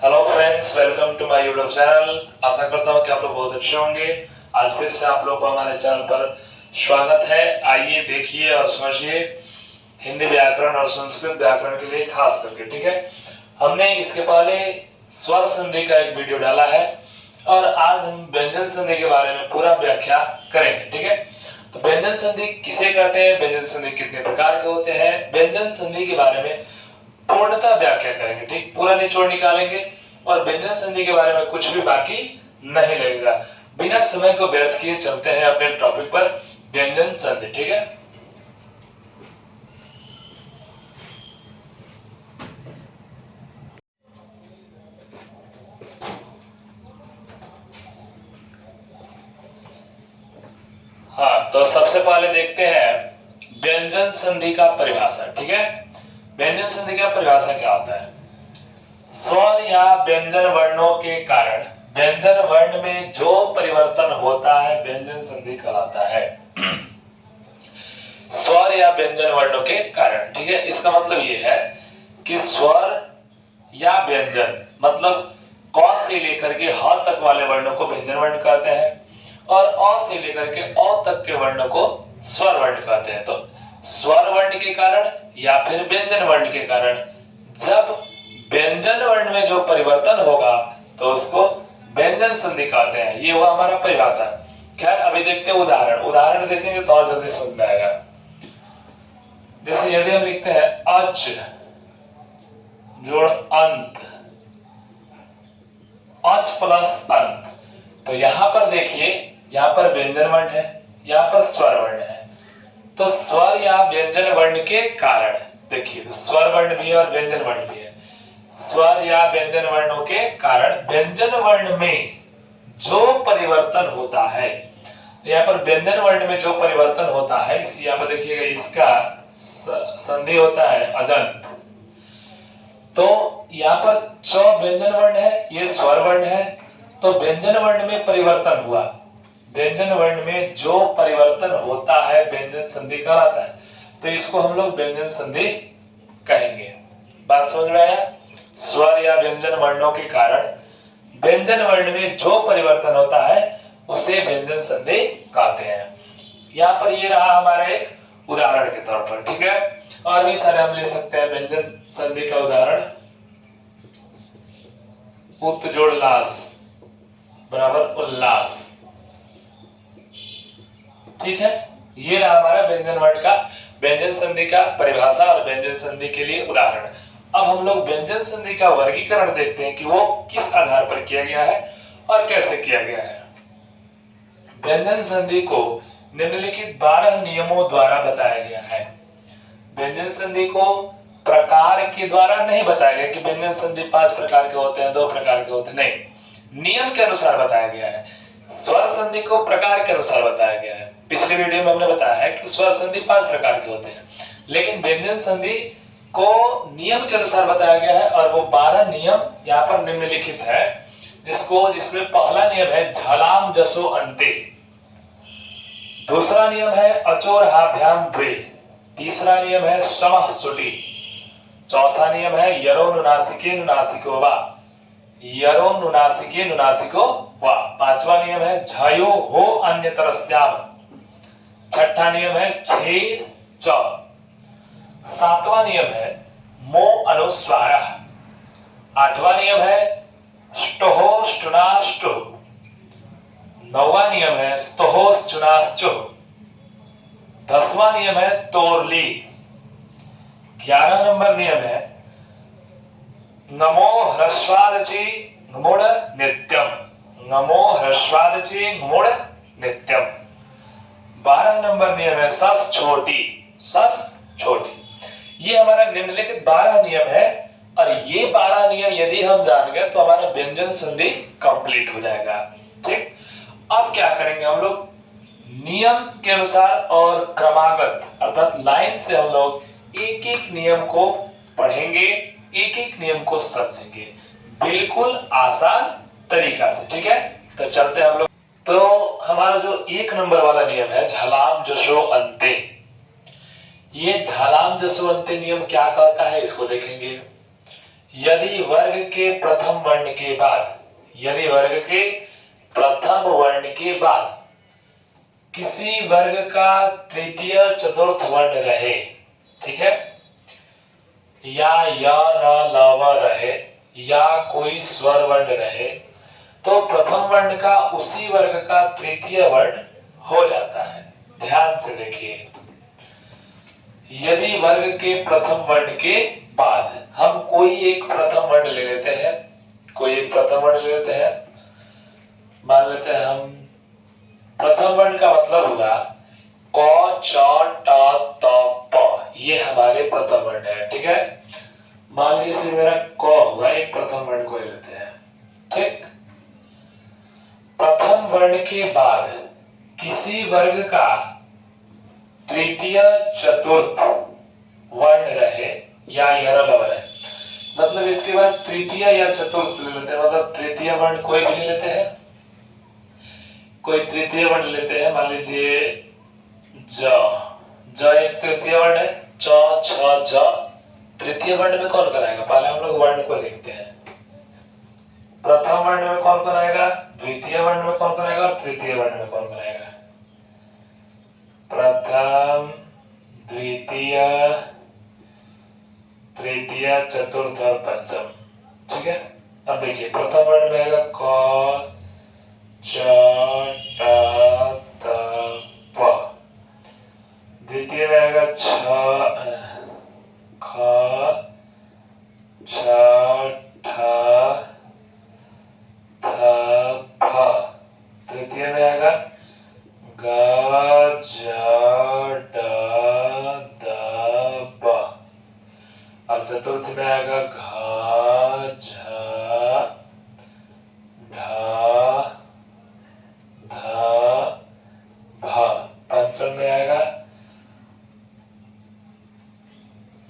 Hello friends, welcome to my YouTube channel. आशा करता हूँ कि आप लोग बहुत अच्छे होंगे। आज फिर से आप लोग को हमारे चैनल पर स्वागत है। आइए देखिए और समझिए हिंदी व्याकरण और संस्कृत व्याकरण के लिए खास करके, ठीक है। हमने इसके पहले स्वर संधि का एक वीडियो डाला है और आज हम व्यंजन संधि के बारे में पूरा व्याख्या करेंगे, ठीक है। तो व्यंजन संधि किसे कहते हैं, व्यंजन संधि कितने प्रकार के होते हैं, व्यंजन संधि के बारे में पूर्णतः व्याख्या करेंगे, ठीक। पूरा निचोड़ निकालेंगे और व्यंजन संधि के बारे में कुछ भी बाकी नहीं लगेगा। बिना समय को व्यर्थ किए चलते हैं अपने टॉपिक पर, व्यंजन संधि, ठीक है। हाँ, तो सबसे पहले देखते हैं व्यंजन संधि का परिभाषा, ठीक है। व्यंजन संधि का परिभाषा क्या होता है? स्वर या व्यंजन वर्णों के कारण व्यंजन वर्ण में जो परिवर्तन होता है व्यंजन संधि कहलाता है। स्वर या व्यंजन वर्णों के कारण, ठीक है। इसका मतलब ये है कि स्वर या व्यंजन मतलब क से लेकर के ह तक वाले वर्णों को व्यंजन वर्ण कहते हैं और अ से लेकर के अ तक के वर्णों को स्वर वर्ण कहते हैं। तो स्वर वर्ण के कारण या फिर व्यंजन वर्ण के कारण जब व्यंजन वर्ण में जो परिवर्तन होगा तो उसको व्यंजन संधि कहते हैं। ये हुआ हमारा परिभाषा। खैर, अभी देखते हैं उदाहरण देखेंगे तो और जल्दी समझ में आएगा। जैसे यदि हम लिखते हैं अच जोड़ अंत, अच प्लस अंत, तो यहां पर देखिए, यहां पर व्यंजन वर्ण है, यहां पर स्वर वर्ण है। तो स्वर या व्यंजन वर्ण के कारण देखिए, तो स्वर वर्ण भी है और व्यंजन वर्ण भी है। स्वर या व्यंजन वर्णों के कारण व्यंजन वर्ण में जो परिवर्तन होता है, यहाँ पर व्यंजन वर्ण में जो परिवर्तन होता है, इसी यहाँ पर देखिएगा, इसका संधि होता है अजंत। तो यहाँ पर च व्यंजन वर्ण है, ये स्वर वर्ण है, तो व्यंजन वर्ण में परिवर्तन हुआ। व्यंजन वर्ण में जो परिवर्तन होता है व्यंजन संधि कहलाता है। तो इसको हम लोग व्यंजन संधि कहेंगे। बात समझ में आया? स्वर या व्यंजन वर्णों के कारण व्यंजन वर्ण में जो परिवर्तन होता है उसे व्यंजन संधि कहते हैं। यहाँ पर ये रहा हमारा एक उदाहरण के तौर पर, ठीक है। और भी सारे हम ले सकते हैं व्यंजन संधि का उदाहरण। उत जोड़ लास बराबर उल्लास, ठीक है। ये रहा हमारा व्यंजन वर्ण का व्यंजन संधि का परिभाषा और व्यंजन संधि के लिए उदाहरण। अब हम लोग व्यंजन संधि का वर्गीकरण देखते हैं कि वो किस आधार पर किया गया है और कैसे किया गया है। व्यंजन संधि को निम्नलिखित 12 नियमों द्वारा बताया गया है। व्यंजन संधि को प्रकार के द्वारा नहीं बताया गया कि व्यंजन संधि 5 प्रकार के होते हैं, 2 प्रकार के होते हैं, नहीं, नियम के अनुसार बताया गया है। स्वर संधि को प्रकार के अनुसार बताया गया है। पिछले वीडियो में हमने बताया है कि स्वर संधि 5 प्रकार के होते हैं, लेकिन व्यंजन संधि को नियम के अनुसार बताया गया है और वो 12 नियम यहाँ पर निम्नलिखित है। जिसमें पहला नियम है झलाम जसो अंते, दूसरा नियम है अचोरहाभ्याम द्वे, तीसरा नियम है समः सुटी, चौथा नियम है यरो नुनासिके नुनासिको वा, यरो नुनासिके नुनासिको वा, पांचवा नियम है झयो हो अन्यतरस्याम, छठा नियम है छे च, सातवां नियम है मो अनुस्वार, आठवां नियम है स्टोहो स्टुनाष्टु, नौवां नियम है स्तोहो स्टुनाश्चु, 10वां नियम है तोरली, 11 नंबर नियम है नमो ह्रस्वादचि गुण नित्यम, नमो ह्रस्वादचि गुण नित्यम, 12 नंबर नियम है सस छोटी, सस छोटी। ये हमारा निम्नलिखित 12 नियम है और ये 12 नियम यदि हम जान गए तो हमारा व्यंजन संधि कंप्लीट हो जाएगा, ठीक। अब क्या करेंगे हम लोग, नियम के अनुसार और क्रमागत अर्थात लाइन से हम लोग एक एक नियम को पढ़ेंगे, एक एक नियम को समझेंगे, बिल्कुल आसान तरीका से, ठीक है। तो चलते हैं हम लोग। तो हमारा जो 1 नंबर वाला नियम है झलाम जसो अंते, ये झलाम जसो अंते नियम क्या कहता है इसको देखेंगे। यदि वर्ग के प्रथम वर्ण के बाद, यदि वर्ग के प्रथम वर्ण के बाद किसी वर्ग का तृतीय चतुर्थ वर्ण रहे, ठीक है, या न ल व रहे, या कोई स्वर वर्ण रहे, तो प्रथम वर्ण का उसी वर्ग का तृतीय वर्ण हो जाता है। ध्यान से देखिए, यदि वर्ग के प्रथम वर्ण के बाद हम कोई एक प्रथम वर्ण ले लेते हैं, कोई एक प्रथम वर्ण ले लेते हैं, मान लेते हैं हम प्रथम वर्ण का मतलब होगा क च ट त प, ये हमारे प्रथम वर्ण है, ठीक है। मान लीजिए मेरा क होगा, एक प्रथम वर्ण को ले लेते हैं, ठीक। प्रथम वर्ण के बाद किसी वर्ग का तृतीय चतुर्थ वर्ण रहे या यरलव रहे, मतलब इसके बाद तृतीय या चतुर्थ ले लेते हैं, मतलब तृतीय वर्ण कोई भी ले लेते हैं, कोई तृतीय वर्ण लेते हैं, मान लीजिए ज एक तृतीय वर्ण है, च छ ज, तृतीय वर्ण में कौन कराएगा, पहले हम लोग वर्ण को देखते हैं। प्रथम वर्ण में कौन कौन आएगा, द्वितीय वर्ण में कौन कौन आएगा और तृतीय वर्ण में कौन कौन आएगा। प्रथम, द्वितीय, तृतीय, चतुर्थ और पंचम, ठीक है। अब देखिए प्रथम वर्ण में आएगा क च ट त प, द्वितीय में आएगा ख छ ठ थ फ, तृतीय में आएगा ग ज ड द ब, और चतुर्थ में आएगा घ झ ढ ध भ, पंचम में आएगा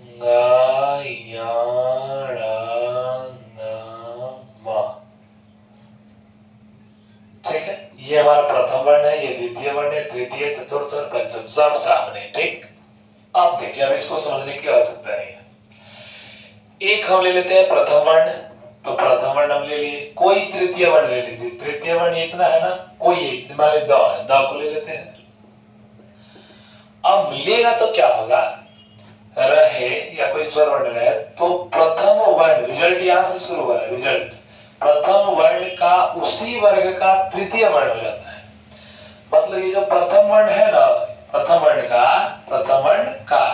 ङ य ण न म, ठीक है। ये हमारा प्रथम वर्ण है, ये द्वितीय वर्ण है, तृतीय, चतुर्थ और पंचम सब सामने, ठीक। अब देखिए, अब इसको समझने की आवश्यकता नहीं है। एक हम ले लेते हैं प्रथम वर्ण, तो प्रथम वर्ण हम ले लिए, कोई तृतीय वर्ण ले लीजिए, तृतीय वर्ण इतना है ना, कोई एक, मान लीजिए द है, द को ले लेते हैं। अब मिलेगा तो क्या होगा, रहे या कोई स्वर वर्ण रहे, तो प्रथम वर्ण, रिजल्ट यहां से शुरू हुआ है, रिजल्ट प्रथम वर्ण का उसी वर्ग का तृतीय वर्ण हो जाता है। मतलब ये जो प्रथम वर्ण है ना, प्रथम वर्ण का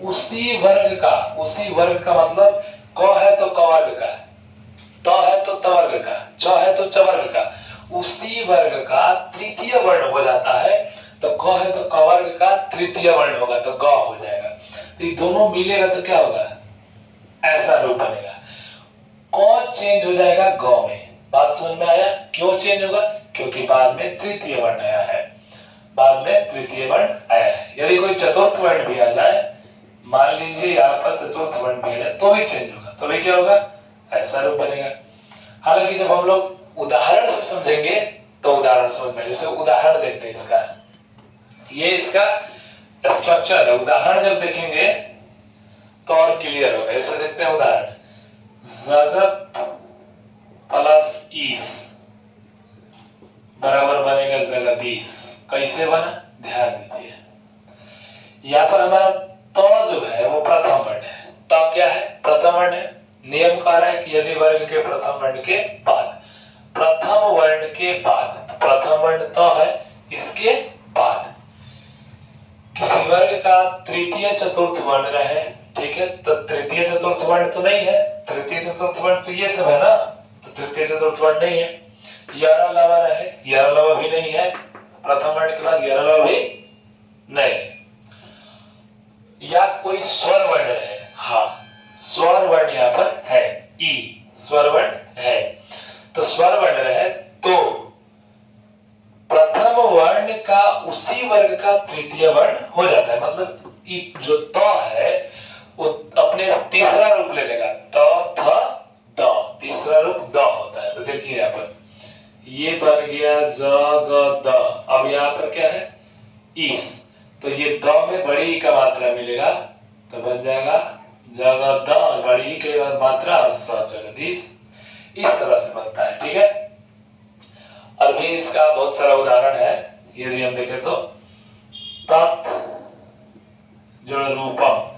उसी वर्ग का, उसी वर्ग का मतलब क है तो क वर्ग का, त है तो त वर्ग का, च है तो च वर्ग का, उसी वर्ग का तृतीय वर्ण हो जाता है। तो क है तो क वर्ग का तृतीय वर्ण होगा तो ग हो जाएगा। तो ये दोनों मिलेगा तो क्या होगा, ऐसा रूप बनेगा, क चेंज हो जाएगा ग में। बात समझ में आया, क्यों चेंज होगा, क्योंकि बाद में तृतीय वर्ण आया है, बाद में तृतीय वर्ण आया है। यदि कोई चतुर्थ वर्ण भी आ जाए, मान लीजिए यहाँ पर चतुर्थ वर्ण भी है, तो भी चेंज होगा, तो भी क्या होगा, ऐसा रूप बनेगा। हालांकि जब हम लोग उदाहरण से समझेंगे तो उदाहरण समझ में, जैसे उदाहरण देखते हैं इसका, ये इसका स्ट्रक्चर है, उदाहरण जब देखेंगे तो और क्लियर होगा। ऐसे देखते हैं उदाहरण, जगत प्लस ईस बराबर बनेगा जगदीश। कैसे बना, ध्यान दीजिए, यहाँ पर हमारा तो जो है वो प्रथम वर्ण है, तो क्या है, प्रथम वर्ण है। नियम कह रहा है कि यदि वर्ग के प्रथम वर्ण के बाद, प्रथम वर्ण के बाद, प्रथम वर्ण तो है, इसके बाद किसी वर्ग का तृतीय चतुर्थ वर्ण रहे, ठीक है, तो तृतीय चतुर्थ वर्ण तो नहीं है, तृतीय चतुर्थ वर्ण तो ये सब है ना, तो तृतीय चतुर्थ वर्ण नहीं है। यरलव रहे, यरलव भी नहीं है, प्रथम वर्ण के बाद यरलव भी नहीं, या कोई स्वर वर्ण रहे, हाँ स्वर वर्ण यहाँ पर है, ई स्वर वर्ण है, तो स्वर वर्ण रहे तो प्रथम वर्ण का उसी वर्ग का तृतीय वर्ण हो जाता है। मतलब जो त है वो अपने तीसरा रूप ले लेगा, त थ द, तीसरा रूप द होता है। तो देखिए यहाँ पर ये बन गया ज ग द, अब यहाँ पर क्या है, ईस, तो ये द में बड़ी का मात्रा मिलेगा तो बन जाएगा जगद और बड़ी के बाद मात्रा और स जगदीश, इस तरह से बनता है। ठीक है, और भी इसका बहुत सारा उदाहरण है। यदि हम देखें तो तत् जो रूपम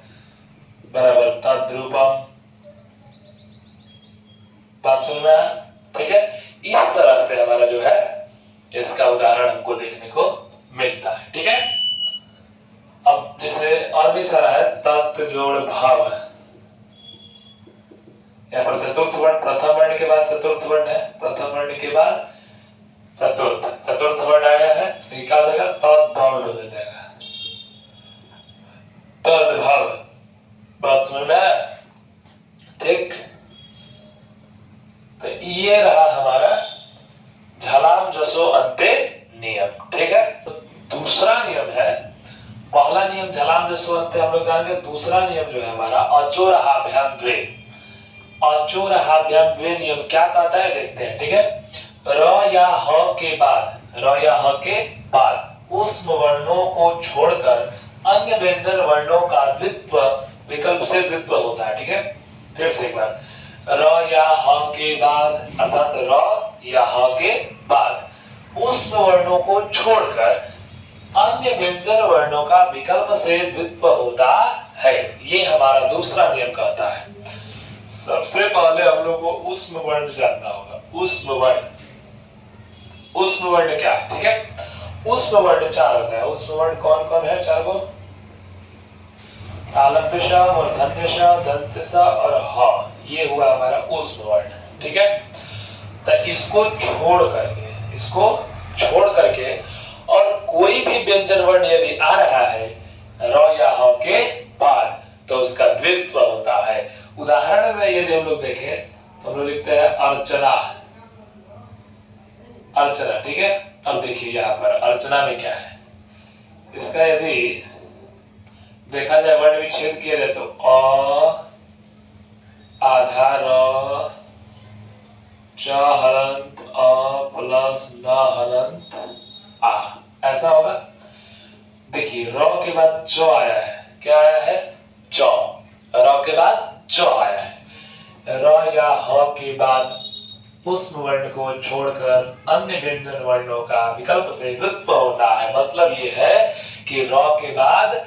बराबर तद्रूपम, बात सुन रहे हैं? ठीक है, इस तरह से हमारा जो है इसका उदाहरण हमको देखने को मिलता है। ठीक है, अब जैसे और भी सारा है, तत् जोड़ भाव, यहाँ पर चतुर्थ वर्ण, प्रथम वर्ण के बाद चतुर्थ वर्ण है, प्रथम वर्ण के बाद चतुर्थ वर्ण आया है, तो क्या हो जाएगा, तद भाव में बदल जाएगा, तद भाव। बात समझ में आया? ठीक, तो ये रहा हमारा झलाम जसो अंते नियम। ठीक है, तो दूसरा नियम है, पहला नियम झलाम जसो अंते हम लोग जानेंगे। दूसरा नियम जो है हमारा अचोरहाभ्याम द्वे, अचोरहाभ्याम द्वे नियम क्या कहता है देखते हैं। ठीक है, र या ह के बाद, र या ह के बाद ऊष्म वर्णों को छोड़कर अन्य व्यंजन वर्णों का द्वित्व विकल्प से द्वित्व होता है। ठीक है, फिर से एक बार, र या ह के बाद अर्थात र या ह के बाद ऊष्म वर्णों को छोड़कर अन्य व्यंजन वर्णों का विकल्प से द्वित्व होता है, ये हमारा दूसरा नियम कहता है। सबसे पहले हम लोग को ऊष्म वर्ण जानना होगा। ऊष्म वर्ण, ऊष्म वर्ण क्या है? ठीक है, ऊष्म वर्ण चार होता है। ऊष्म वर्ण कौन कौन है? चार को, तालव्य श, मूर्धन्य श, दंत्य स और ह, ये हुआ हमारा ऊष्म वर्ण। ठीक है, तो इसको छोड़ करके और कोई भी व्यंजन वर्ण यदि आ रहा है र या ह के बाद तो उसका द्वित्व होता है। उदाहरण में यदि हम लोग देखें तो हम लोग लिखते हैं अर्चना, अर्चना। ठीक है, अब देखिए यहाँ पर अर्चना में क्या है, इसका यदि देखा जाए वर्ण विच्छेद किया जाए तो अ आधा र, च हलंत अ प्लस न हलंत आ, ऐसा होगा। देखिए र के बाद च आया है, क्या आया है? च, र के बाद च आया है। र या ह के बाद ऊष्म वर्ण को छोड़कर अन्य व्यंजन वर्णों का विकल्प से द्वित्व होता है। मतलब ये है कि र के बाद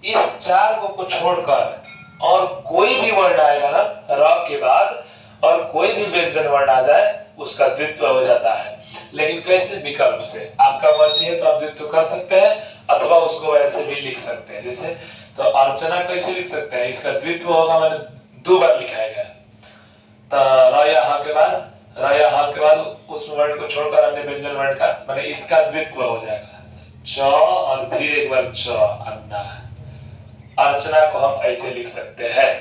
इस चार को छोड़कर और कोई भी वर्ण आएगा ना र के बाद, और कोई भी व्यंजन वर्ण आ जाए उसका द्वित्व हो जाता है। लेकिन कैसे? विकल्प से। आपका मर्जी है तो आप द्वित्व कर सकते हैं अथवा उसको ऐसे भी लिख सकते हैं। जैसे तो अर्चना कैसे लिख सकते हैं? इसका द्वित्व होगा, मैंने दो बार लिखाएगा, तो र या ह के बाद, र या ह के बाद उस वर्ण को छोड़कर अन्य व्यंजन वर्ण का, मैंने इसका द्वित्व हो जाएगा च और फिर एक बार च, अन्ना। अर्चना को हम ऐसे लिख सकते हैं,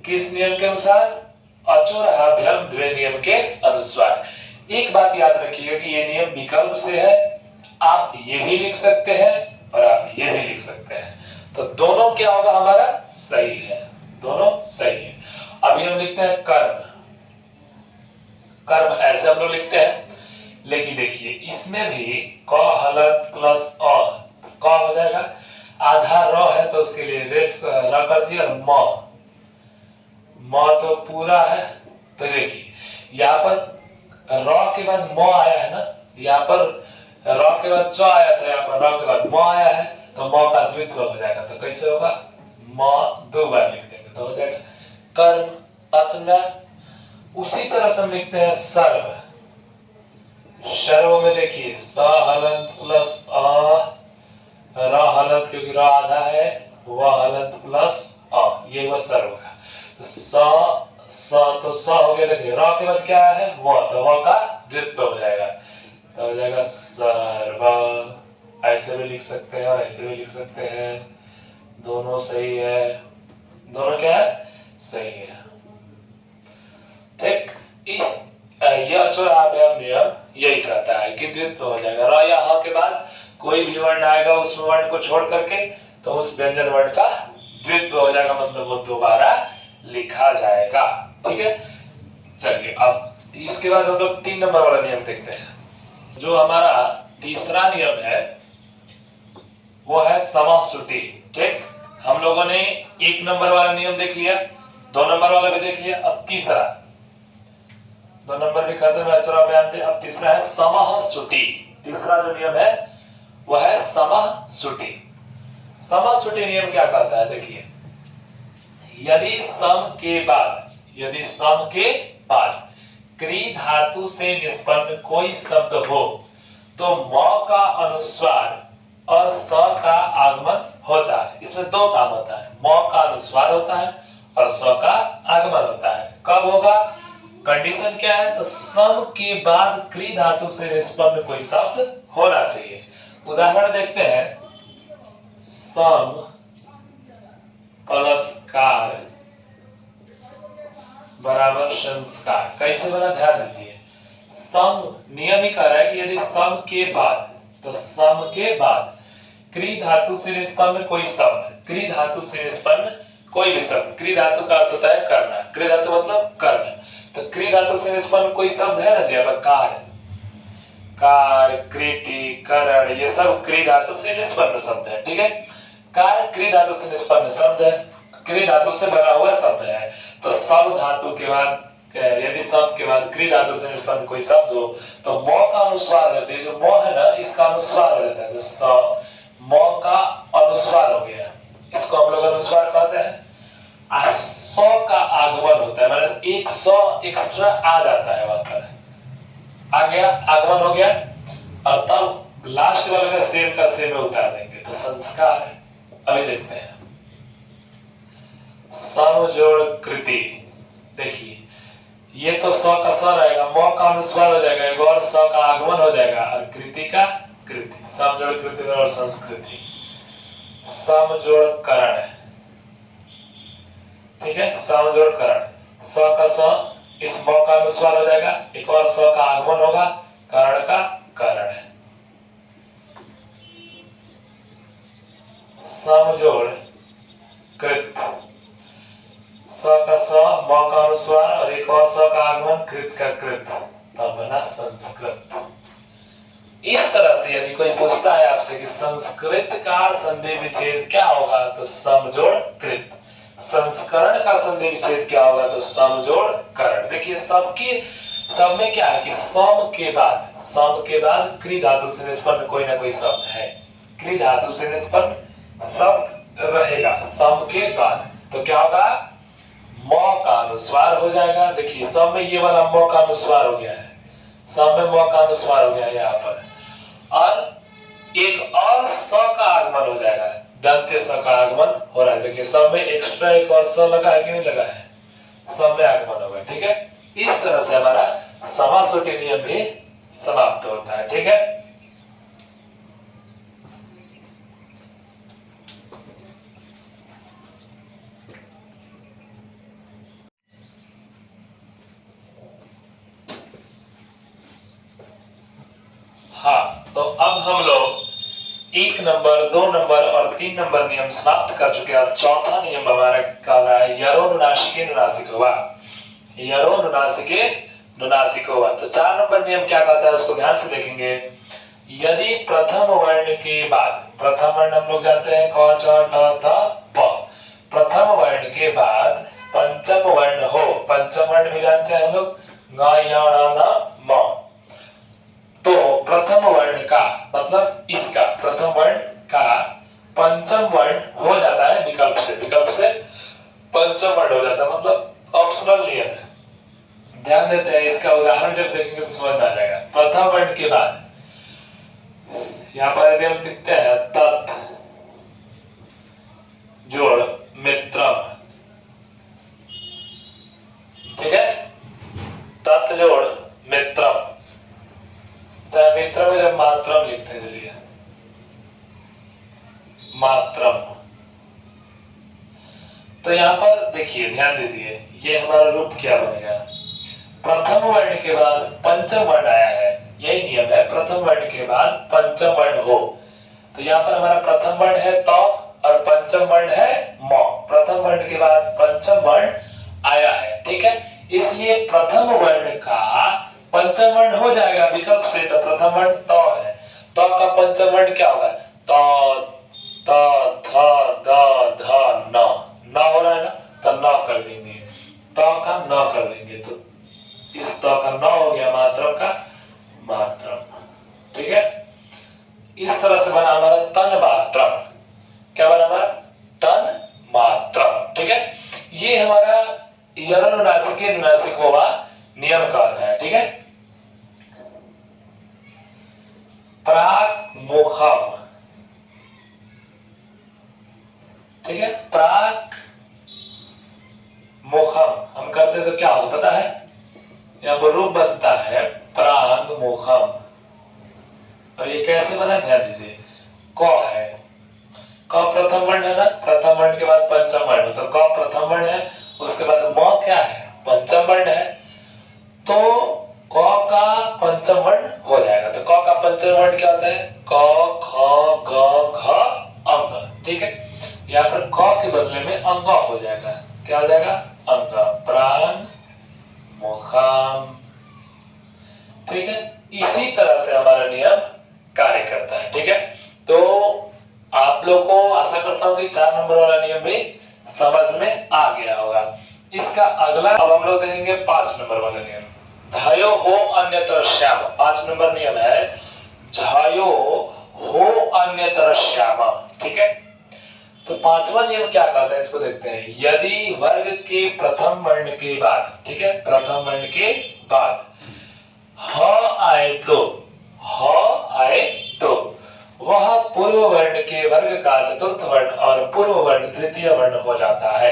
किस नियम के अनुसार? अचोरहाभ्याम द्वे नियम के अनुसार। एक बात याद रखिएगा कि ये नियम विकल्प से है, आप ये भी लिख सकते हैं और आप ये भी लिख सकते हैं, तो दोनों क्या होगा हमारा? सही है, दोनों सही है। अभी हम लिखते हैं कर्म, कर्म ऐसे हम लोग लिखते हैं, लेकिन देखिए इसमें भी क हलंत प्लस अ, क हो जाएगा, आधा र है तो उसके लिए रेफ र कर दिया, और म तो पूरा है। तो देखिए यहाँ पर र के बाद म आया है ना, यहाँ पर र के बाद च आया था, यहाँ पर र के बाद म आया है, तो म का द्वित्व हो जाएगा। तो कैसे होगा? म दो बार लिख देंगे तो हो जाएगा कर्म। बात समझ में? उसी तरह से हम लिखते हैं सर्व। सर्व में देखिए स हलंत प्लस अ, र हलंत क्योंकि र आधा है, व हलंत प्लस अ, ये हुआ सर्व का। स तो स हो गया। देखिए र के बाद क्या है? व, तो व का द्वित्व हो जाएगा, तो हो जाएगा सर्व। ऐसे भी लिख सकते हैं और ऐसे भी लिख सकते हैं, दोनों सही है, दोनों क्या है? सही है। ठीक, इस यह अचोरहाभ्याम नियम यही कहता है कि द्वित्व हो जाएगा। र या ह के बाद कोई भी वर्ण आएगा उस वर्ण को छोड़ करके तो उस व्यंजन वर्ण का द्वित्व हो जाएगा, मतलब वो दोबारा लिखा जाएगा। ठीक है, चलिए अब इसके बाद हम लोग 3 नंबर वाला नियम देखते हैं। जो हमारा तीसरा नियम है वो है समःश्रुति। ठीक, हम लोगों ने एक नंबर वाला नियम देख लिया, 2 नंबर वाला भी देख लिया, अब तीसरा, 2 नंबर भी खत्म है, चलो ध्यान दे। अब तीसरा है समः सुटी। तीसरा जो नियम है वह है समः सुटी। समः सुटी नियम क्या कहता है, देखिए, यदि सम के बाद क्री धातु से निष्पन्न कोई शब्द हो तो म का अनुस्वार और स का आगमन होता है। इसमें 2 काम होता है, म का अनुस्वार होता है और स का आगमन होता है। कब होगा, कंडीशन क्या है, तो सम के बाद क्री धातु से निष्पन्न कोई शब्द होना चाहिए। उदाहरण देखते हैं, सम प्लस कार बराबर संस्कार। कैसे बना, ध्यान दीजिए। सम नियम ही कह रहा है कि यदि सम के बाद, तो सम के बाद क्री धातु से निष्पन्न कोई शब्द, क्री धातु से निष्पन्न कोई भी शब्द, क्री धातु का अर्थ होता है करना, क्री धातु मतलब करना, तो क्री धातु से निष्पन्न कोई शब्द है ना, जैसे कार, कृति, करण, ये सब क्री धातु से निष्पन्न शब्द है। ठीक है, कार क्री धातु से निष्पन्न शब्द है, क्री धातु से बना हुआ शब्द है। तो सब धातु के बाद, यदि सब के बाद क्री धातु से निष्पन्न कोई शब्द हो तो म का अनुस्वार रहते हैं, जो म है ना इसका अनुस्वार हो जाता है, तो स म का अनुस्वार हो गया, इसको हम लोग अनुस्वार कहते हैं। आ स का आगमन होता है, मतलब एक स एक्स्ट्रा आ जाता है, वहां पर आ गया, आगमन हो गया, और तब लास्ट वाले का सेम में उतार देंगे, तो संस्कार है। अभी देखते हैं, सम जोड़ कृति, देखिए ये तो स का स रहेगा, म का अनुस्वार हो जाएगा, एक और स का आगमन हो जाएगा, और कृति का कृति, सम जोड़ कृति और संस्कृति, सम जोड़ करण, ठीक है, सम जोड़ करण, स का स इस म का अनुस्वार हो जाएगा, एक और स का आगमन होगा, करण का करण, सम जोड़ कृत, स का स, म का अनुस्वार और एक और स का आगमन, कृत का कृत, तब बना संस्कृत। इस तरह से यदि कोई पूछता है आपसे कि संस्कृत का संधि विच्छेद क्या होगा, तो समजोड़ कृत, संस्करण का संधि विच्छेद क्या होगा, तो समजोड़ करण। देखिए सब में क्या है कि सम के बाद क्री धातु से निष्पन्न कोई ना कोई शब्द है, क्री धातु से निष्पन्न शब्द रहेगा सम के बाद, तो क्या होगा, म का अनुस्वार हो जाएगा। देखिए सब में ये वाला म का अनुस्वार हो गया है, सब में म का अनुस्वार हो गया है यहाँ पर, और एक और स का आगमन हो जाएगा, दंत्य स का आगमन हो रहा है। देखिए सब में एक्स्ट्रा एक और स लगा है कि नहीं लगा है, सब में आगमन होगा। ठीक है, इस तरह से हमारा समासोटी नियम भी समाप्त होता है। ठीक है, हाँ, तो अब हम लोग 1 नंबर, 2 नंबर और 3 नंबर नियम समाप्त कर चुके हैं। और चौथा नियम हमारा कह रहा है यरोनुनासिके नुनासिकोवा, यरोनुनासिके नुनासिकोवा। तो 4 नंबर नियम क्या कहता है उसको ध्यान से देखेंगे। यदि प्रथम वर्ण के बाद, प्रथम वर्ण हम लोग जानते हैं क च ट थ प, प्रथम वर्ण के बाद पंचम वर्ण हो, पंचम वर्ण भी जानते हैं हम लोग ङ य ण न म, तो प्रथम वर्ण का मतलब इसका प्रथम वर्ण का पंचम वर्ण हो जाता है विकल्प से पंचम वर्ण हो जाता है, मतलब ऑप्शनल नियम है। ध्यान देते हैं, इसका उदाहरण जब देखेंगे तो समझ में आ जाएगा। प्रथम वर्ण के बाद यहाँ पर यदि हम लिखते हैं तत् जोड़ मित्रम, ठीक है, तत् जोड़ मित्रम, चाहे मित्र में जब मात्रम लिखते हैं, चलिए मात्रम, तो यहां पर देखिए ध्यान दीजिए ये हमारा रूप क्या बनेगा, प्रथम वर्ण के बाद पंचम वर्ण आया है, यही नियम है, प्रथम वर्ण के बाद पंचम वर्ण हो, तो यहाँ पर हमारा प्रथम वर्ण है त और पंचम वर्ण है म, प्रथम वर्ण के बाद पंचम वर्ण आया है, ठीक है, इसलिए प्रथम वर्ण का पंचम वर्ण हो जाएगा विकल्प से, तो प्रथम वर्ण त है, त का पंचम वर्ण क्या होगा, त थ ध ध न, ना हो रहा है ना, तो न कर देंगे, त का न कर देंगे, तो इस त का न हो गया मात्रम का मात्रम। ठीक है, इस तरह से बना हमारा तन मात्रम। क्या बना हमारा? तन मात्रम। ठीक है, ये हमारा यरनुनासिके नुनासिकोवा नियम का अर्थ है। ठीक है, प्राक मुखम। ठीक है, प्राक मुखम हम करते तो क्या होगा पता है? यहाँ पर रूप बनता है प्रांग मुखम। और ये कैसे बना ध्यान दीजिए, क है, क प्रथम वर्ण है ना, प्रथम वर्ण के बाद पंचम वर्ण, तो क प्रथम वर्ण है, उसके बाद म क्या है? पंचम वर्ण है, तो क का पंचम वर्ण हो जाएगा। तो क का पंचम वर्ण क्या होता है? क ख ग घ अंग। ठीक है, यहाँ पर क के बदले में अंग हो जाएगा। क्या हो जाएगा? अंग, प्राण मुखम। ठीक है, इसी तरह से हमारा नियम कार्य करता है। ठीक है, तो आप लोग को आशा करता हूं कि 4 नंबर वाला नियम भी समझ में आ गया होगा। इसका अगला अब हम लोग देखेंगे 5 नंबर वाला नियम, झयो हो अन्यतर श्याम। 5 नंबर नियम है झयो हो अन्यतर श्याम। ठीक है, तो 5वां नियम क्या कहता है इसको देखते हैं। यदि वर्ग के प्रथम वर्ण के बाद, ठीक है, प्रथम वर्ण के बाद ह आए तो, ह आए तो वह पूर्व वर्ण के वर्ग का चतुर्थ वर्ण और पूर्व वर्ण तृतीय वर्ण हो जाता है।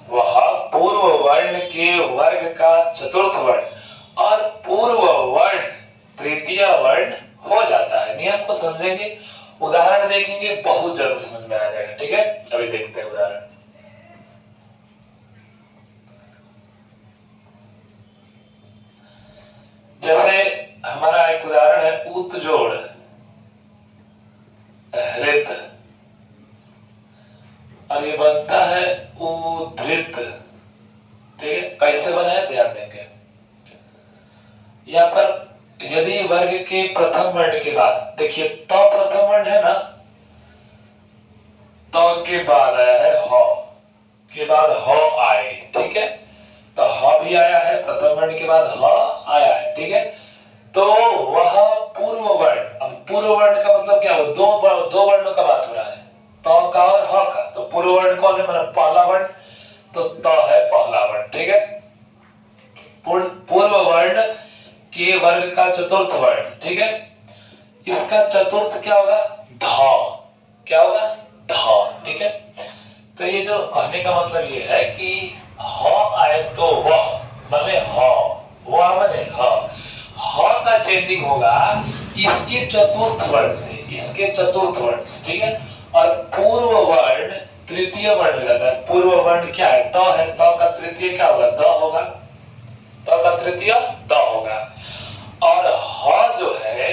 वह पूर्व वर्ण के वर्ग का चतुर्थ वर्ण और पूर्व वर्ण तृतीय वर्ण हो जाता है। नियम को समझेंगे, उदाहरण देखेंगे, बहुत जल्द समझ में आ जाएगा। ठीक है, अभी देखते हैं उदाहरण। जैसे हमारा एक उदाहरण है उत जोड़ हृत, और ये बनता है उधृत। ठीक है, कैसे बना है ध्यान देंगे। यहाँ पर यदि वर्ग के प्रथम वर्ण के बाद, देखिए त प्रथम वर्ण है ना, त के बाद आया है ह, के बाद ह आए। ठीक है, तो ह भी आया है, प्रथम वर्ण के बाद ह आया है। ठीक है, तो वह पूर्व वर्ण, अब पूर्व वर्ण का मतलब क्या हो? दो वर्णों का बात हो रहा है, त का और ह का। तो पूर्व वर्ण कौन है? मतलब पहला वर्ण, तो त है पहला वर्ण। ठीक है, पूर्व वर्ण के वर्ग का चतुर्थ वर्ण। ठीक है, इसका चतुर्थ क्या होगा? ध। क्या होगा? ध। ठीक है, तो ये जो कहने का मतलब ये है कि ह आए तो वह बने ह, वह बने ह, ह का चेंजिंग होगा इसके चतुर्थ वर्ण से, इसके चतुर्थ वर्ण से। ठीक है, और पूर्व वर्ण तृतीय वर्ण हो जाता है। पूर्व वर्ण क्या है? त है, त का तृतीय क्या होगा? द होगा, त का तृतीय द होगा। और ह जो है,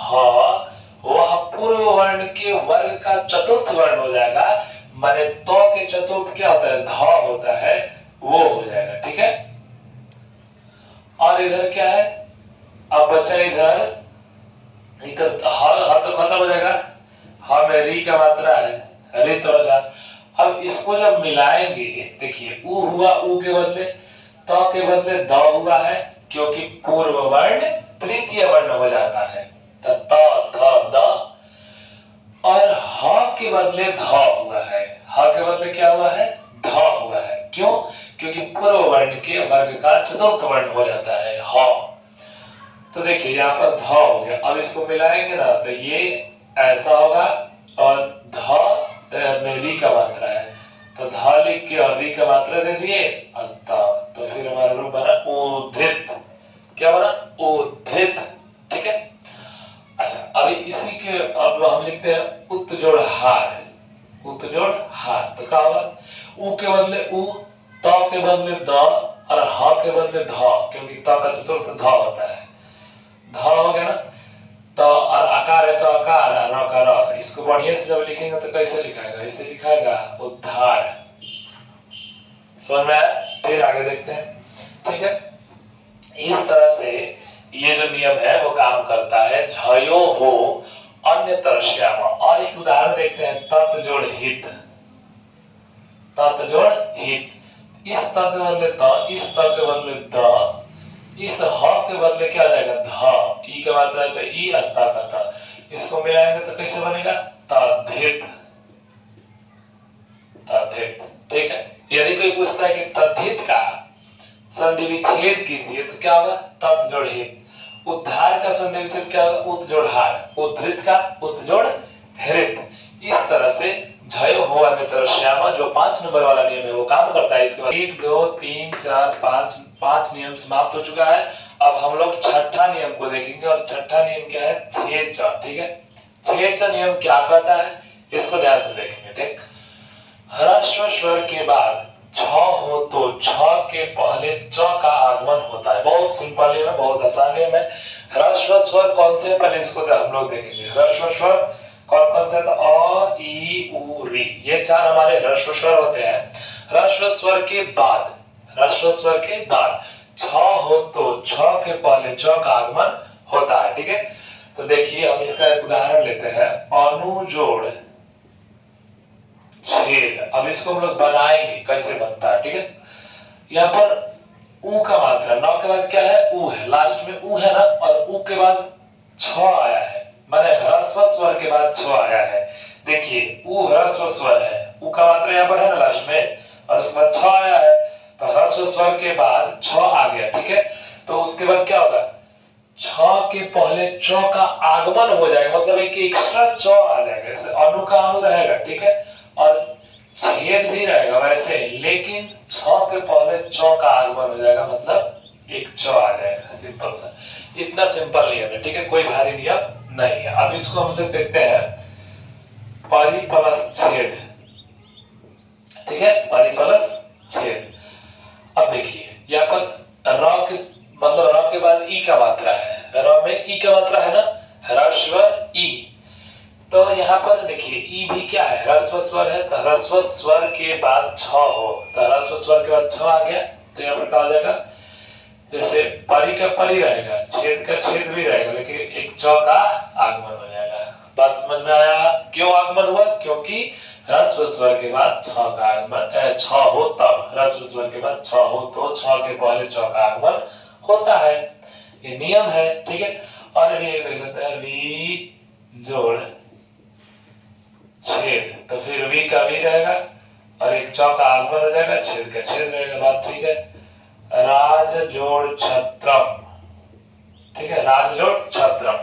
ह वह पूर्व वर्ण के वर्ग का चतुर्थ वर्ण हो जाएगा, माने तो के चतुर्थ क्या होता है? ध होता है, वो हो जाएगा। ठीक है, और इधर क्या है? अब बचा इधर, इधर ह तो खत्म हो जाएगा, ह में री का मात्रा है, रित हो जा। अब इसको जब मिलाएंगे, देखिए उ हुआ, उ के बदले त के बदले द हुआ है, क्योंकि पूर्व वर्ण तृतीय वर्ण हो जाता है। तो त थ द, और ह के बदले ध हुआ है, ह के बदले क्या हुआ है? ध हुआ है। क्यों? क्योंकि पूर्व वर्ण के वर्ग का चतुर्थ वर्ण हो जाता है ह। तो देखिए यहाँ पर ध हो गया, अब इसको मिलाएंगे ना तो ये ऐसा होगा, और ध में री का मात्रा है, तो ध लिख के और री का मात्रा दे दिए और द, तो फिर हमारा रूप बना उद्धृत। क्या बना? उद्धृत। ठीक है, अच्छा अभी इसी के अब हम लिखते हैं उत जोड़ हार, उत जोड़ हार। तो क्या होगा? उ के बदले उ, त के बदले द, और ह के बदले ध, क्योंकि त का चतुर्थ ध होता है, ध हो गया ना। तो और आकार है तो आकार, और र का र। इसको बढ़िया से जब लिखेंगे तो कैसे लिखाएगा? ऐसे लिखाएगा, उद्धार। समझ में आया? फिर आगे देखते हैं। ठीक है, इस तरह से ये जो नियम है वो काम करता है। झयो हो अन्यतर श्याम। और एक उदाहरण देखते हैं, तत् जोड़ हित। तत् जोड़ हित, इस त के बदले त, इस त के बदले द, इस ह के बदले क्या आ जाएगा ध, ई का मात्रा है तो ई और त का त, इसको मिलाएंगे तो कैसे बनेगा तद्धित, तद्धित। ठीक है, यदि कोई पूछता है कि तद्धित का संधि विच्छेद कीजिए तो क्या होगा तत् जोड़ हित, उद्धार का संधि विच्छेद क्या होगा उत जोड़ हार, उद्धृत का उत जोड़ हृत। इस तरह से झय हो अन्यतर श्यामा जो 5 नंबर वाला नियम है वो काम करता है। इसके बाद 1 2 3 4 5 नियम समाप्त हो चुका है। अब हम लोग छठा नियम को देखेंगे और छठा नियम क्या है छेद च। ठीक है, छेद च नियम क्या कहता है इसको ध्यान से देखेंगे। ठीक, ह्रस्व स्वर के बाद छ हो तो छ के पहले च का आगमन होता है। बहुत सिंपल नियम है, बहुत आसान नियम है। ह्रस्व स्वर कौन से है पहले इसको हम लोग देखेंगे। ह्रस्व स्वर कौन कौन से, तो अ ई उ री, ये 4 हमारे ह्रस्व स्वर होते हैं। ह्रस्व स्वर के बाद, ह्रस्व स्वर के बाद छ हो तो छ के पहले च का आगमन होता है। ठीक है, तो देखिए हम इसका एक उदाहरण लेते हैं, अनुजोड़ छेद। अब इसको हम लोग बनाएंगे, कैसे बनता है। ठीक है, यहाँ पर ऊ का मात्रा नौ के बाद क्या है ऊ है, लास्ट में ऊ है ना, और ऊ के बाद छ आया है, माने ह्रस्व स्वर के बाद छ आया है। देखिए ऊ ह्रस्व स्वर है, ऊ का मात्रा यहाँ पर है ना लास्ट में, और उसके बाद छ आया है, तो ह्रस्व स्वर के बाद छ आ गया। ठीक है, तो उसके बाद क्या होगा छ के पहले च का आगमन हो जाएगा, मतलब एक एक्स्ट्रा च आ जाएगा। जैसे अनु का अनु रहेगा, ठीक है, और छेद भी रहेगा वैसे, लेकिन छ के पहले च का आगमन हो जाएगा, मतलब एक च आ जाएगा। सिंपल सा, इतना सिंपल नियम है। ठीक है, कोई भारी नियम नहीं है। अब इसको हम लोग देखते हैं परिप्लस छेद। ठीक है, परिप्लस छेद। अब देखिए यहाँ पर र के मतलब र के बाद ई का मात्रा है, र में ई का मात्रा है ना, ह्रस्व ई। तो यहाँ पर देखिए ई भी क्या है ह्रस्व स्वर है, तो ह्रस्व स्वर के बाद छ हो, तो ह्रस्व स्वर के बाद छ आ गया, तो यहाँ पर क्या हो जाएगा, जैसे परी का परी रहेगा, छेद का छेद भी रहेगा, लेकिन एक च का आगमन हो जाएगा। बात समझ में आया क्यों आगमन हुआ, क्योंकि ह्रस्व स्वर के बाद छ का आगमन, छ हो तब, ह्रस्व स्वर के बाद छ हो तो छ के पहले च का आगमन होता है, ये नियम है। ठीक है, और भी एक देख लेते हैं, वी जोड़ छेद, तो फिर वी का वी रहेगा और एक च का आगमन हो जाएगा, छेद का छेद रहेगा। बात ठीक है। राज जोड़ छत्रम, ठीक है, राज जोड़ छत्रम,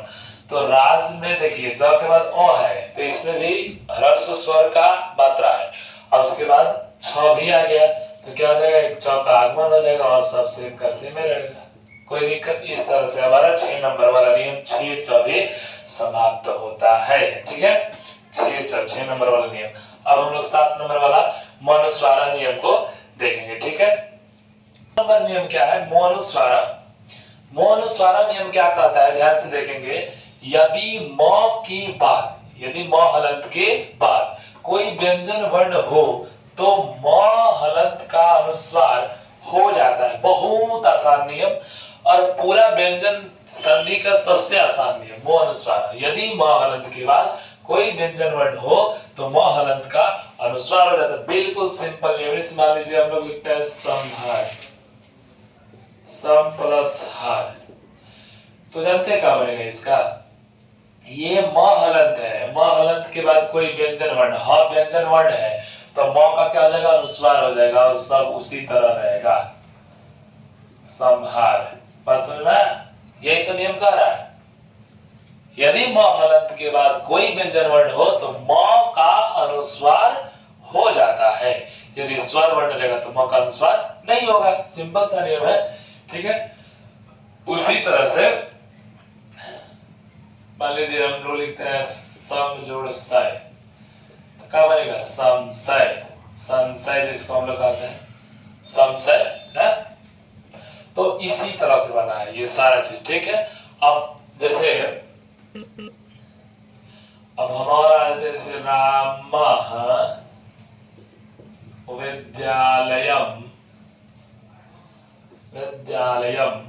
तो राज में देखिए ज के बाद अ है, तो इसमें भी ह्रस्व स्वर का मात्रा है, और उसके बाद छ भी आ गया, तो क्या हो जाएगा, एक च का आगमन हो जाएगा और सब सेम का सेम में रहेगा, कोई दिक्कत। इस तरह से हमारा 6 नंबर वाला नियम 6 च भी समाप्त होता है। ठीक है, 6 नंबर वाला नियम। अब हम लोग 7 नंबर वाला मनुस्वारा नियम को देखेंगे। ठीक है, नंबर नियम क्या है, मोनुस्वारा। मोनुस्वारा नियम क्या कहता है, ध्यान से देखेंगे, यदि म के बाद, यदि म हलंत के बाद कोई व्यंजन वर्ण हो तो म हलंत का अनुस्वार हो जाता है। बहुत आसान नियम, और पूरा व्यंजन संधि का सबसे आसान नियम म अनुस्वार। यदि म हलंत के बाद कोई व्यंजन वर्ण हो तो म हलंत का अनुस्वार हो जाता है। बिल्कुल सिंपल नियम। मान लीजिए हम लोग लिखते हैं संहार, सम प्लस हार, तो जानते हैं क्या बनेगा इसका, ये म हलंत है, म हलंत के बाद कोई व्यंजन वर्ण, ह व्यंजन वर्ण है, तो म का क्या हो जाएगा, अनुस्वार हो जाएगा, और सब उसी तरह रहेगा, संहार। बात समझ में, यही तो नियम कह रहा है। यदि म हलंत के बाद कोई व्यंजन वर्ण हो तो म का अनुस्वार हो जाता है, यदि स्वर वर्ण रहेगा तो म का अनुस्वार नहीं होगा। सिंपल सा नियम है। ठीक है, उसी तरह से मान लीजिए हम लोग लिखते हैं सम जोड़ सय, तो क्या बनेगा, समसय, संशय जिसको हम लोग कहते हैं, समसय है। तो इसी तरह से बना है ये सारा चीज। ठीक है, अब जैसे अब हमारा जैसे रामः विद्यालयम, विद्यालयम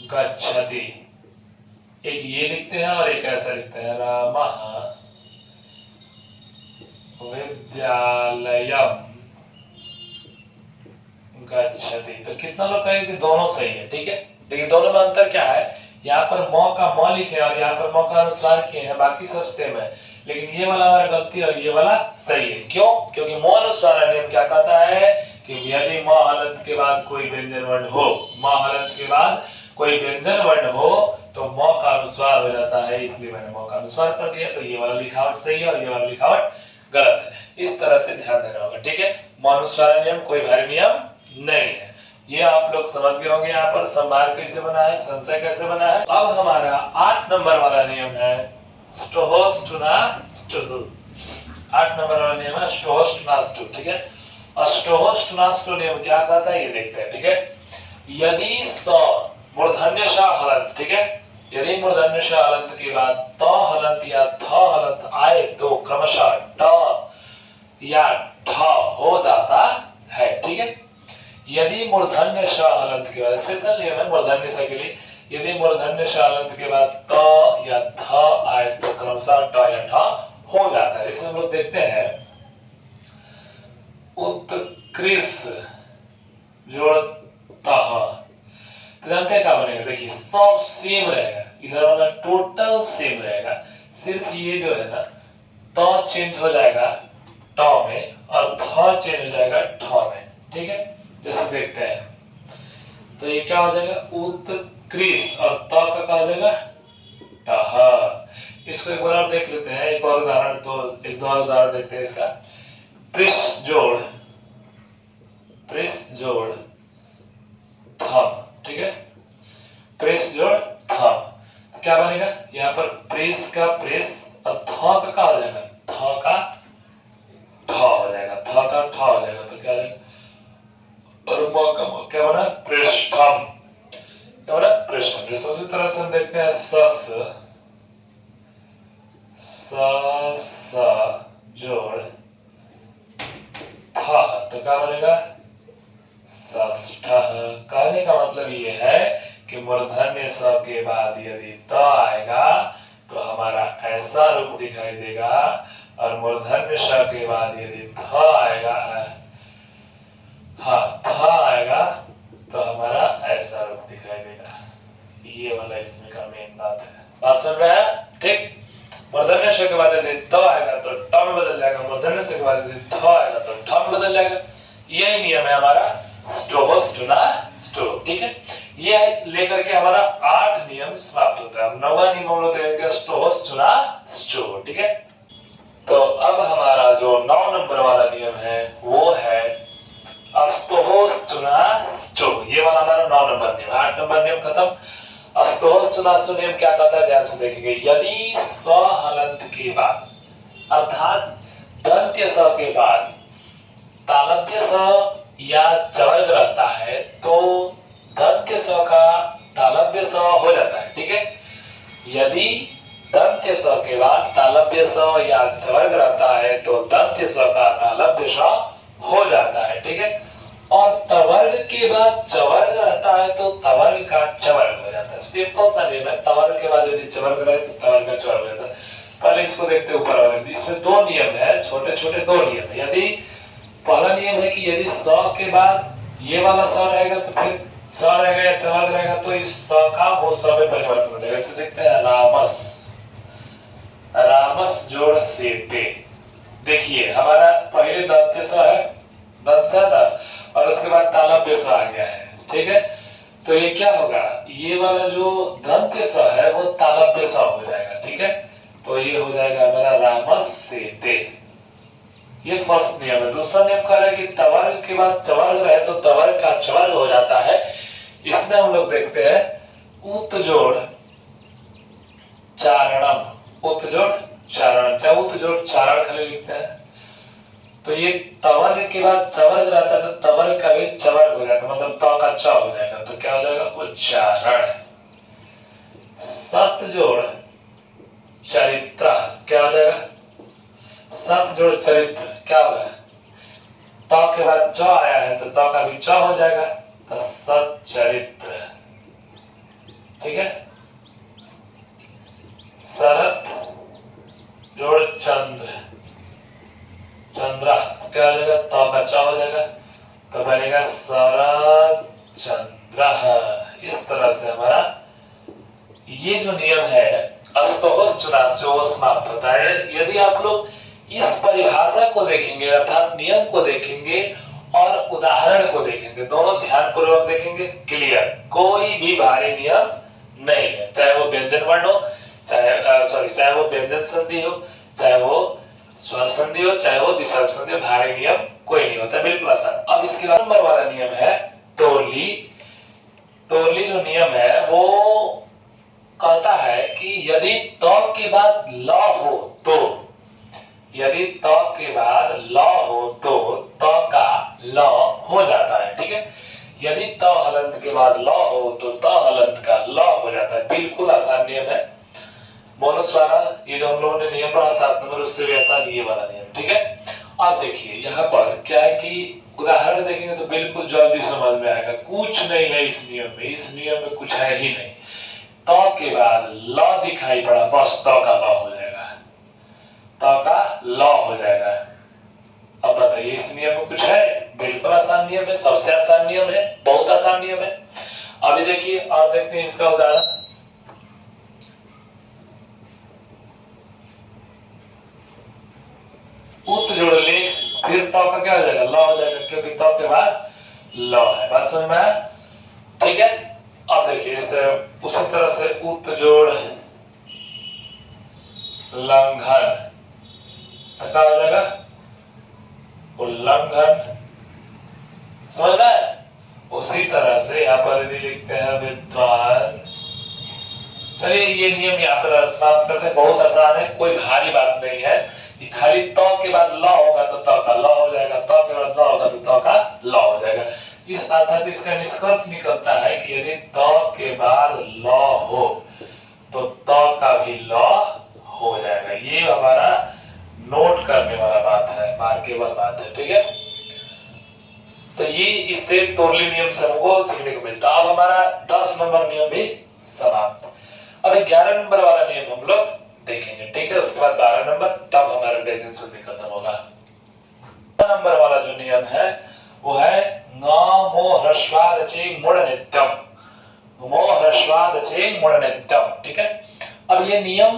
गच्छति, एक ये लिखते हैं और एक ऐसा लिखते हैं, रामः विद्यालयम गच्छति। तो कितना लोग कहेंगे कि दोनों सही है, ठीक है। देखिए दोनों में अंतर क्या है, यहाँ पर म का म लिखे और यहाँ पर म का अनुस्वार किए हैं, बाकी सब सेम है, लेकिन ये वाला हमारा गलती और ये वाला सही है। क्यों? क्योंकि म अनुस्वार नियम क्या कहता है कि यदि म हलंत के बाद कोई व्यंजन वर्ण हो, म हलंत के बाद कोई व्यंजन वर्ण हो तो म का अनुस्वार हो जाता है, इसलिए मैंने म का अनुस्वार कर दिया। तो ये वाला लिखावट सही है और ये वाला लिखावट गलत है। इस तरह से ध्यान देना होगा, ठीक है। म अनुस्वार नियम कोई भारी नियम नहीं है। ये आप लोग समझ गए होंगे यहाँ पर संभार कैसे बना है, संशय कैसे बना है। अब हमारा 8 नंबर वाला नियम है स्टोहोस्टुनास्टु। 8 नंबर वाला नियम है स्टोहोस्टुनास्टु, ठीक है। और स्टोहोस्टुनास्टु नियम क्या कहता है ये देखते हैं, ठीक है। यदि स मूर्धन्य श हलंत, ठीक है, यदि मूर्धन्य श हलंत के बाद त हलंत या थ हलंत आए तो क्रमशः ट या ठ हो जाता है, ठीक है। यदि मूर्धन्य श हलंत के बाद, स्पेशल नियम है मूर्धन्य श के लिए, यदि मूर्धन्य श हलंत के बाद त या थ आए तो क्रमशः ट या ठ हो जाता है। इसमें हम लोग देखते हैं उत्कृष्ट जोड़ तह, तो जानते हैं क्या बनेगा, देखिए सब सेम रहेगा, इधर वाला टोटल सेम रहेगा, सिर्फ ये जो है ना त चेंज हो जाएगा ट में और थ चेंज हो जाएगा ठ में, ठीक है। जैसे देखते हैं तो ये क्या हो जाएगा उत्कृष्ट और त का क्या हो जाएगा टह। इसको एक बार और देख लेते हैं, एक और उदाहरण, एक दो उदाहरण देखते हैं इसका। पृष्ठ जोड़ थम, ठीक है, प्रेस जोड़ थम, क्या बनेगा यहाँ पर प्रेस का प्रेस और थ का क्या हो जाएगा, थ का ठ हो जाएगा, थ का ठ हो जाएगा, तो क्या रहेगा और म का म क्या बना पृष्ठम, क्या बना पृष्ठम। जैसे उसी तरह से हम देखते हैं स जोड़ थ, तो क्या बनेगा षष्ठः। कहने का मतलब ये है कि मूर्धन्य स के बाद यदि त आएगा तो हमारा ऐसा रूप दिखाई देगा, और मूर्धन्य स के बाद यदि थ आएगा, हाँ थ आएगा तो हमारा ऐसा रूप दिखाई देगा। ये वाला इसमें का मेन बात है, बात सुन रहे हैं, ठीक। मूर्धन्य स के बाद यदि त आएगा तो ट में बदल जाएगा, मूर्धन्य स के बाद यदि थ आएगा तो ठ में बदल जाएगा। यही नियम है हमारा स्टोहोस्टुनास्टु, ठीक है। ये लेकर के हमारा 8 नियम समाप्त होता है। अब 9वां नियम हम लोग देखेंगे स्टोहोस्टुनास्टु, ठीक है। तो अब हमारा जो 9 नंबर वाला नियम है वो है अस्तोहोस्टुनास्टु। ये वाला हमारा 9 नंबर नियम, 8 नंबर नियम खत्म। अस्तोहोस्टुनास्टु नियम क्या कहता है, ध्यान से देखेंगे। यदि स हलंत के बाद अर्थात दंत्य स के बाद तालव्य स या चवर्ग रहता है तो दंत्य स का तालव्य स हो जाता है, ठीक है। यदि दंत्य स के बाद तालव्य स या चवर्ग रहता है तो दंत्य स का तालव्य स हो जाता है, ठीक है। और तवर्ग के बाद चवर्ग रहता है तो तवर्ग का चवर्ग हो जाता है। सिंपल सा नियम है, तवर्ग के बाद यदि चवर्ग रहे तो तवर्ग का चवर्ग हो जाता है। पहले इसको देखते हैं ऊपर वाले, इसमें 2 नियम है, छोटे छोटे 2 नियम है। यदि पहला नियम है कि यदि स के बाद ये वाला स रहेगा तो फिर स रहेगा या चवर्ग रहेगा तो इस स का वो स में परिवर्तन हो जाएगा। इसे देखते हैं रामस जोड़ सेते। देखिए हमारा पहले दंत्य स है, दंत स ना, और उसके बाद तालव्य स आ गया है, ठीक है। तो ये क्या होगा, ये वाला जो दंत्य स है वो तालव्य स हो जाएगा, ठीक है। तो ये हो जाएगा हमारा रामस सेते, ये फर्स्ट नियम है। दूसरा नियम कह रहा है कि तवर्ग के बाद चवर्ग रहे तो तवर्ग का चवर्ग हो जाता है। इसमें हम लोग देखते हैं उत जोड़ चारणम, उत जोड़ चारण, चाहे उत जोड़ चारण खाली लिखते हैं। तो ये तवर्ग के बाद चवर्ग रहता है तो तवर्ग का भी चवर्ग हो जाता है, मतलब त का च हो जाएगा, तो क्या हो जाएगा उच्चारण। सत जोड़ चरित्र, क्या हो जाएगा सत जोड़ चरित्र, क्या होगा त के बाद च आया है तो त का भी च हो जाएगा, तो सच्चरित्र, ठीक है। शरत जोड़ चंद्र, चंद्रा क्या हो जाएगा, तो का चा हो जाएगा, तो बनेगा शरत चंद्र। इस तरह से हमारा ये जो नियम है अस्तोहोस चुनास्य वो समाप्त होता है। यदि आप लोग इस परिभाषा को देखेंगे अर्थात नियम को देखेंगे और उदाहरण को देखेंगे, दोनों ध्यानपूर्वक देखेंगे, क्लियर, कोई भी भारी नियम नहीं है, चाहे वो व्यंजन वर्ण हो, चाहे वो व्यंजन संधि हो, चाहे वो स्वर संधि हो, चाहे वो विसर्ग संधि हो, भारी नियम कोई नहीं होता, बिल्कुल आसान। अब इसके बाद नंबर वाला नियम है तोरली। तोरली जो नियम है वो कहता है कि यदि त के बाद ल हो तो, यदि त के बाद ल हो तो त का ल हो जाता है, ठीक है। यदि त हलंत के बाद ल हो तो त हलंत का ल हो जाता है, बिल्कुल आसान नियम है। बोनस वाला ये जो हम लोगों ने नियम पढ़ा 7 नंबर, उससे भी आसान ये वाला नियम, ठीक है। अब देखिए यहाँ पर क्या है कि उदाहरण देखेंगे तो बिल्कुल जल्दी समझ में आएगा, कुछ नहीं है इस नियम में, इस नियम में कुछ है ही नहीं। त के बाद ल दिखाई पड़ा, बस त का ल हो जाएगा, त का ल हो जाएगा। अब बताइए इस नियम में कुछ है, बिल्कुल आसान नियम है, सबसे आसान नियम है, बहुत आसान नियम है। अभी देखिए और देखते हैं इसका उदाहरण। उत जोड़ ले, फिर त का क्या हो जाएगा, ल हो जाएगा, क्योंकि त के बाद ल है। बात समझ में आया, ठीक है। अब देखिए इसे उसी तरह से उत जोड़ लंघन, तो क्या हो जाएगा, उल्लंघन, समझ में। उसी तरह से यहाँ पर यदि लिखते हैं विद्वान, चलिए ये नियम यहाँ पर समाप्त करते हैं, बहुत आसान है, कोई भारी बात नहीं है। ये खाली त के बाद ल होगा तो त का ल हो जाएगा, त के बाद ल होगा तो त का ल हो जाएगा। इस अर्थात इसका निष्कर्ष निकलता है कि यदि त के बाद ल हो तो त का भी ल हो जाएगा। ये हमारा नोट करने वाला बात है, मार्केबल बात है, ठीक है। तो ये इससे तोरली नियम से हमको सीखने को मिलता है। अब हमारा 10 नंबर नियम भी समाप्त। अब 11 नंबर वाला नियम हम लोग देखेंगे, ठीक है। उसके बाद 12 नंबर, तब हमारा व्यंजन संधि खत्म होगा। 12 नंबर वाला जो नियम है वो है न मो ह्रस्वाद चे मुड़ नित्यम, मो ह्रस्वाद चे मुड़ नित्यम, ठीक है। अब ये नियम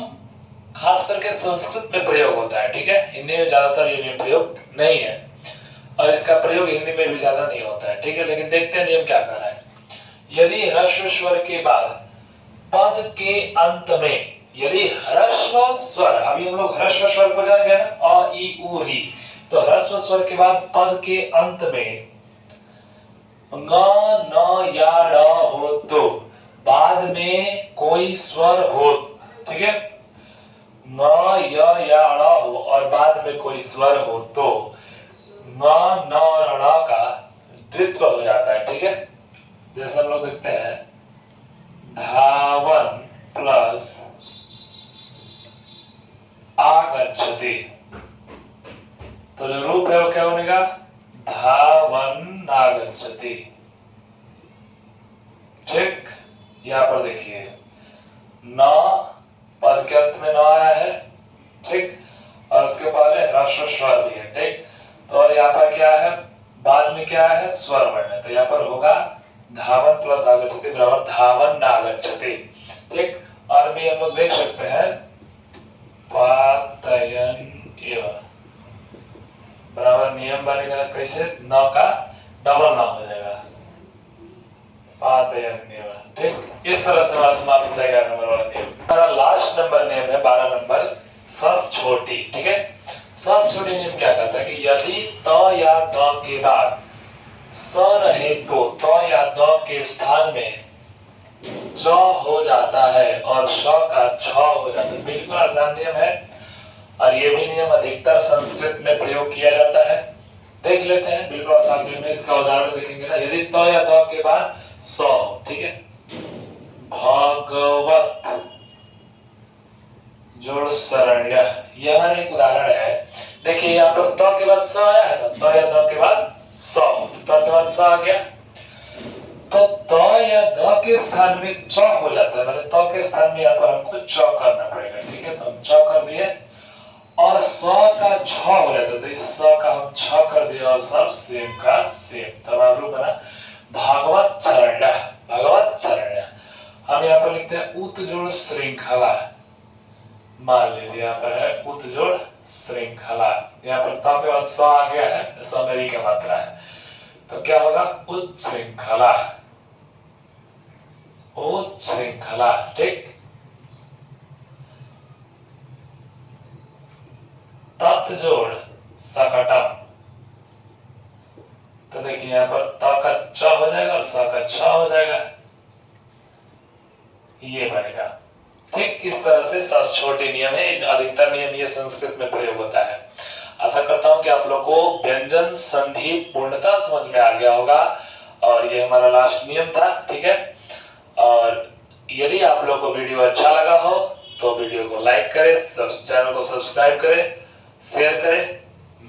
खास करके संस्कृत में प्रयोग होता है, ठीक है। हिंदी में ज्यादातर ये नियम प्रयोग नहीं है और इसका प्रयोग हिंदी में भी ज्यादा नहीं होता है, ठीक है। लेकिन देखते हैं नियम क्या कह रहा है। यदि ह्रस्व स्वर के बाद पद के अंत में, यदि ह्रस्व स्वर, अभी हम लोग ह्रस्व स्वर को जान गए ना, अ ई उ री, तो ह्रस्व स्वर के बाद पद के अंत में ङ न या ण हो तो बाद में कोई स्वर हो, ठीक है, न य या ण हो और बाद में कोई स्वर हो तो न न ण का द्वित्व हो जाता है, ठीक है। जैसे हम लोग देखते हैं धावन प्लस आगच्छति, तो जो रूप है वो क्या बनेगा, धावन आगच्छति, ठीक। यहां पर देखिए न पद के अंत में न आया है, ठीक, और उसके पहले ह्रस्व स्वर भी है, ठीक। तो और यहाँ पर क्या है, बाद में क्या है, स्वर वर्ण है, तो यहाँ पर होगा धावन प्लस आगच्छति बराबर धावन नागच्छति, ठीक। और भी हम लोग देख सकते हैं पातयन एव बराबर नियम बनेगा कैसे, न का डबल न हो जाएगा, पातयन एव, ठीक। इस तरह से हमारा समाप्त हो जाएगा नंबर वाला नियम। हमारा लास्ट नंबर नियम है 12 नंबर, सस छोटी, ठीक है। सस छोटी नियम क्या कहता है कि यदि त या द के बाद स रहे तो त या द के स्थान में च हो जाता है और श का छ हो जाता है, बिल्कुल आसान नियम है और ये भी नियम अधिकतर संस्कृत में प्रयोग किया जाता है। देख लेते हैं, बिल्कुल आसान नियम है, इसका उदाहरण देखेंगे ना। यदि त या द के बाद स हो, ठीक है, भगवत जोड़ शरण्य, ये हमारा एक उदाहरण है। देखिए यहाँ पर त के बाद स आया है ना, त या द के बाद स, त के बाद स आ गया, तो त या द के स्थान में च हो जाता है, मतलब त के स्थान में यहाँ पर हमको च करना पड़ेगा। ठीक है, तो हम च कर दिए और स का छ हो जाता है, तो इस स का हम छ कर दिए और सब सेम का सेम। तब आप रूप बना भागवत चरण्य। भगवत चरण्य हम यहाँ पर लिखते हैं उत्जोड़ श्रृंखला। मान लीजिए यहाँ पर है उत्जोड़ श्रृंखला, यहाँ पर त के बाद स आ गया है, समरी का मात्रा है, तो क्या होगा उत्श्रृंखला। उत्श्रृंखला। ठीक, तत्जोड़ सकटम। तो देखिए यहाँ पर त का च हो जाएगा और स का छ हो जाएगा, ये बनेगा। ठीक, इस तरह से सब छोटे नियम है, अधिकतर नियम ये संस्कृत में प्रयोग होता है। आशा करता हूं कि आप लोग को व्यंजन संधि पूर्णता समझ में आ गया होगा और ये हमारा लास्ट नियम था। ठीक है, और यदि आप लोग को वीडियो अच्छा लगा हो तो वीडियो को लाइक करें, चैनल को सब्सक्राइब करें, शेयर करें।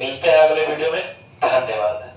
मिलते हैं अगले वीडियो में। धन्यवाद।